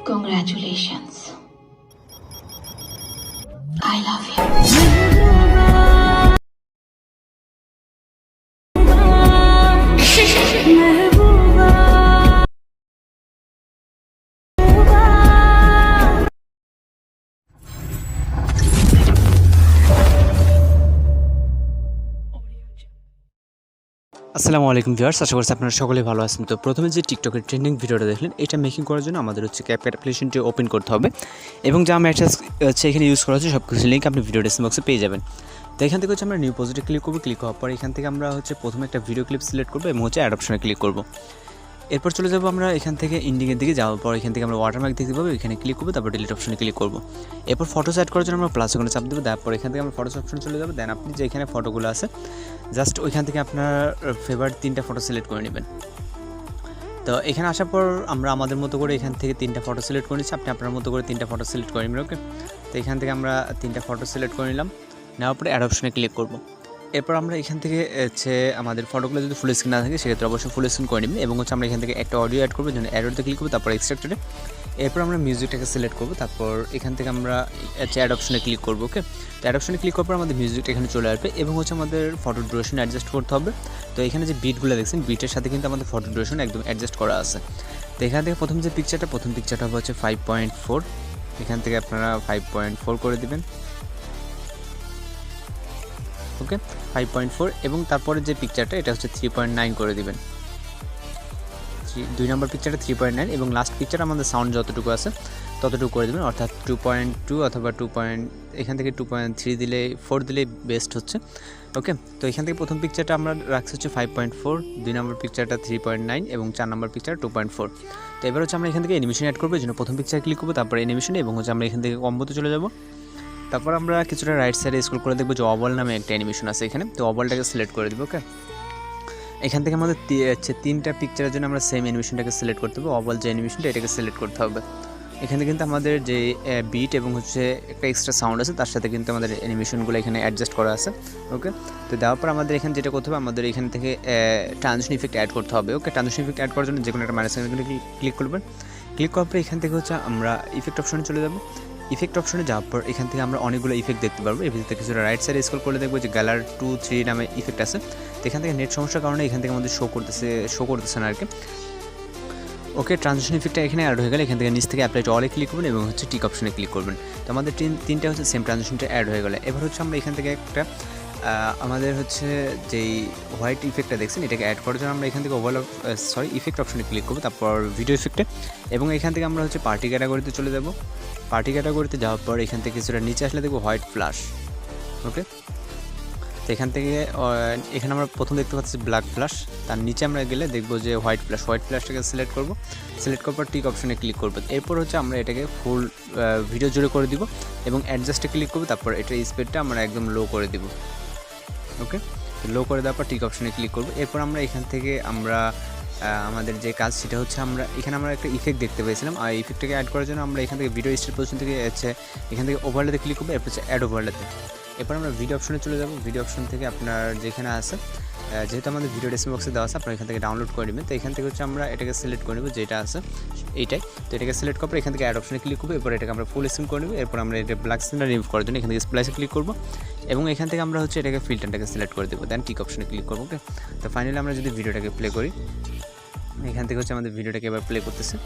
Congratulations. I love you. আসসালামু আলাইকুম viewers, আশা করছি আপনারা সকলেই ভালো আছেন। তো প্রথমে যে টিকটকের ট্রেন্ডিং ভিডিওটা দেখলেন, এটা মেকিং করার জন্য আমাদের হচ্ছে CapCut অ্যাপ্লিকেশনটি ওপেন করতে হবে এবং যা আমি হচ্ছে এখানে ইউজ করা হচ্ছে সব কিছু লিঙ্ক আপনি ভিডিও ডেসক্রিপশন বক্সে পেয়ে যাবেন। তো এখান থেকে হচ্ছে আমরা নিউ প্রজেক্টে ক্লিক করবো। ক্লিক হওয়ার পর এখান থেকে আমরা হচ্ছে প্রথমে একটা ভিডিও ক্লিপ সিলেক্ট করবো এবং হচ্ছে অ্যাড অপশনে ক্লিক করবো। এরপর চলে যাবো আমরা এখান থেকে ইন্ডিংয়ের দিকে। যাওয়ার পর এখান থেকে আমরা ওয়াটারমার্ক দেখতে পাবো, এখানে ক্লিক করবো, তারপর ডিলিট অপশনে ক্লিক করবো। এরপর ফটোস অ্যাড করার জন্য আমরা প্লাস ওখানে চাপ দেবো। তারপর এখান থেকে আমরা ফটোস অপশনে চলে যাবো। দেন আপনি যে এখানে ফটোগুলো আছে জাস্ট ওইখান থেকে আপনার ফেভারিট 3টা ফটো সিলেক্ট করে নেবেন। তো এখানে আসার পর আমরা আমাদের মতো করে এখান থেকে 3টা ফটো সিলেক্ট করে নিচ্ছি। আপনি আপনার মতো করে 3টা ফটো সিলেক্ট করে নেবেন। ওকে, তো এখান থেকে আমরা 3টা ফটো সিলেক্ট করে নিলাম। নেওয়ার পরে অ্যাড অপশনে ক্লিক করবো। এরপর আমরা এখান থেকে হচ্ছে আমাদের ফটোগুলো যদি ফুল স্ক্রিন না থাকে সেক্ষেত্রে অবশ্যই ফুল স্ক্রিন করে নেবেন এবং হচ্ছে আমরা এখান থেকে একটা অডিও অ্যাড করবো, যেন অ্যাডোতে ক্লিক করবো, তারপর এক্সট্রাক্টরে। এরপর আমরা মিউজিকটাকে সিলেক্ট করবো, তারপর এখান থেকে আমরা হচ্ছে অ্যাড অপশনে ক্লিক করবো। ওকে, তো অ্যাড অপশনে ক্লিক করার পর আমাদের মিউজিকটা এখানে চলে আসবে এবং হচ্ছে আমাদের ফটো ডিউরেশন অ্যাডজাস্ট করতে হবে। তো এখানে যে বিটগুলো দেখছেন, বিটের সাথে কিন্তু আমাদের ফটো ডিউরেশন একদম অ্যাডজাস্ট করা আছে। তো এখান থেকে প্রথম পিকচারটা হবে হচ্ছে 5.4। এখান থেকে আপনারা 5.4 করে দেবেন। ওকে, 5.4 এবং তারপরে যে পিকচারটা এটা হচ্ছে 3.9 করে দিবেন। 2 নম্বর পিকচারটা 3.9 এবং লাস্ট পিকচার আমাদের সাউন্ড যতটুকু আছে ততটুকু করে দেবেন, অর্থাৎ 2.2 অথবা এখান থেকে 2.3 দিলে 4 দিলে বেস্ট হচ্ছে। ওকে, তো এখান থেকে প্রথম পিকচারটা আমরা রাখছি হচ্ছে 5.4, 2 নম্বর পিকচারটা 3.9 এবং 4 নম্বর পিকচার 2.4। তো এবার হচ্ছে আমরা এখান থেকে অ্যানিমেশন অ্যাড করবো, এই জন্য প্রথম পিকচার ক্লিক করবো, তারপরে অ্যানিমেশন এবং হচ্ছে আমরা এখান থেকে কম্বোতে চলে যাব। তারপর আমরা কিছুটা রাইট সাইডে স্ক্রল করে দেখবো যে অবল নামে একটা অ্যানিমেশন আছে এখানে। তো অবলটাকে সিলেক্ট করে দেবো। ওকে, এখান থেকে আমাদের 3টা পিকচারের জন্য আমরা সেম অ্যানিমেশনটাকে সিলেক্ট করতে হবে। অবল যে অ্যানিমেশনটা এটাকে সিলেক্ট করতে হবে। এখানে কিন্তু আমাদের যে বিট এবং হচ্ছে একটা এক্সট্রা সাউন্ড আছে তার সাথে কিন্তু আমাদের অ্যানিমেশনগুলো এখানে অ্যাডজাস্ট করা আছে। ওকে, তো দেওয়ার পর আমাদের এখানে যেটা করতে হবে, আমাদের এখান থেকে ট্রানজিশন ইফেক্ট অ্যাড করতে হবে। ওকে, ট্রানজিশন ইফেক্ট অ্যাড করার জন্য যে কোনো একটা মাইনাস সাইনে ক্লিক করবেন। ক্লিক করার পর এখান থেকে হচ্ছে আমরা ইফেক্ট অপশনে চলে যাব। ইফেক্ট অপশনে যাওয়ার পর এখান থেকে আমরা অনেকগুলো ইফেক্ট দেখতে পারবো। এর থেকে কিছুটা রাইট সাইডে স্ক্রল করে দেখবো যে গ্যালার 2, 3 নামে ইফেক্ট আছে। তো এখান থেকে নেট সমস্যার কারণে এখান থেকে আমাদের শো করতেছে না আর কি। ওকে, ট্রানজিশন ইফেক্টটা এখানে অ্যাড হয়ে গেলে এখান থেকে নিচ থেকে অ্যাপ্লাই টু অলে ক্লিক করবেন এবং হচ্ছে টিক অপশনে ক্লিক করবেন। তো আমাদের 3টা হচ্ছে সেম ট্রানজিশনটা অ্যাড হয়ে গেলে এবার হচ্ছে আমরা এখান থেকে একটা আমাদের হচ্ছে যেই হোয়াইট ইফেক্টটা দেখছেন এটাকে অ্যাড করার জন্য আমরা এখান থেকে ইফেক্ট অপশনে ক্লিক করবো, তারপর ভিডিও ইফেক্টে এবং এখান থেকে আমরা হচ্ছে পার্টি ক্যাটাগরিতে চলে যাব। পার্টি ক্যাটাগরিতে যাওয়ার পর এখান থেকে কিছুটা নিচে আসলে দেখবো হোয়াইট ফ্ল্যাশ। ওকে, তো এখান থেকে এখানে আমরা প্রথম দেখতে পাচ্ছি ব্ল্যাক ফ্ল্যাশ, তার নিচে আমরা গেলে দেখবো যে হোয়াইট ফ্ল্যাশটাকে সিলেক্ট করবো। সিলেক্ট করার পর টিক অপশনে ক্লিক করবো। এরপর হচ্ছে আমরা এটাকে ফুল ভিডিও জুড়ে করে দিব এবং অ্যাডজাস্টে ক্লিক করবো, তারপর এটার স্পিডটা আমরা একদম লো করে দিব। ওকে, লো করে দেওয়ার পর টিক অপশনে ক্লিক করবো। এরপর আমরা এখান থেকে আমরা আমাদের যে কাজ সেটা হচ্ছে আমরা এখানে একটা ইফেক্ট দেখতে পেয়েছিলাম, আর ইফেক্টটাকে অ্যাড করার জন্য আমরা এখান থেকে ভিডিও স্টার্ট পজিশন থেকে এখান থেকে ওভারলেতে ক্লিক করবো, এরপর হচ্ছে অ্যাড ওভারলেতে। এরপর আমরা ভিডিও অপশনে চলে যাব। ভিডিও অপশন থেকে আপনার যেখানে আছে, যেহেতু আমাদের ভিডিও ডেসক্রিপশন বক্সে দেওয়া আছে, আপনারা এখান থেকে ডাউনলোড করে নেবেন। তো এখান থেকে হচ্ছে আমরা এটাকে সিলেক্ট করে নেব যেটা আছে এইটাই। তো এটাকে সিলেক্ট করার পর এখান থেকে অ্যাড অপশনে ক্লিক করবো। এরপর এটাকে আমরা ফুল স্ক্রিন করে নেব। এরপর আমরা এটা ব্ল্যাক স্ক্রিনটা রিমুভ করার জন্য এখান থেকে স্প্লাইসে ক্লিক করবো এবং এখান থেকে আমরা হচ্ছে এটাকে ফিল্টারটাকে সিলেক্ট করে দেবো, দেন টিক অপশনে ক্লিক করবো। ওকে, তো ফাইনালি আমরা যদি ভিডিওটাকে প্লে করি, এখান থেকে হচ্ছে আমাদের ভিডিওটাকে এবার প্লে করতেছে।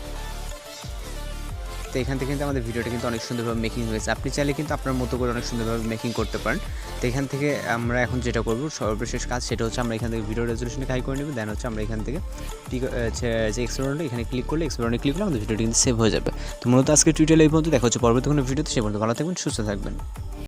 তো এখান থেকে কিন্তু আমাদের ভিডিওটা কিন্তু অনেক সুন্দরভাবে মেকিং হয়েছে। আপনি চাইলে কিন্তু আপনার মতো করে অনেক সুন্দরভাবে মেকিং করতে পারেন। তো এখান থেকে আমরা এখন যেটা করবো সর্বশেষ কাজ সেটা হচ্ছে আমরা এখান থেকে ভিডিও রেজলিউশনে হাই করে নেব। দেন হচ্ছে আমরা এখান থেকে যে এক্সপ্লোরনটা এখানে ক্লিক করলে আমাদের ভিডিওটি কিন্তু সেভ হয়ে যাবে। তো মূলত আজকে টিউটোরিয়াল এই পর্যন্ত, দেখা হচ্ছে পরবর্তী কোনো ভিডিওতে। সে পর্যন্ত ভালো থাকবেন, সুস্থ থাকবেন।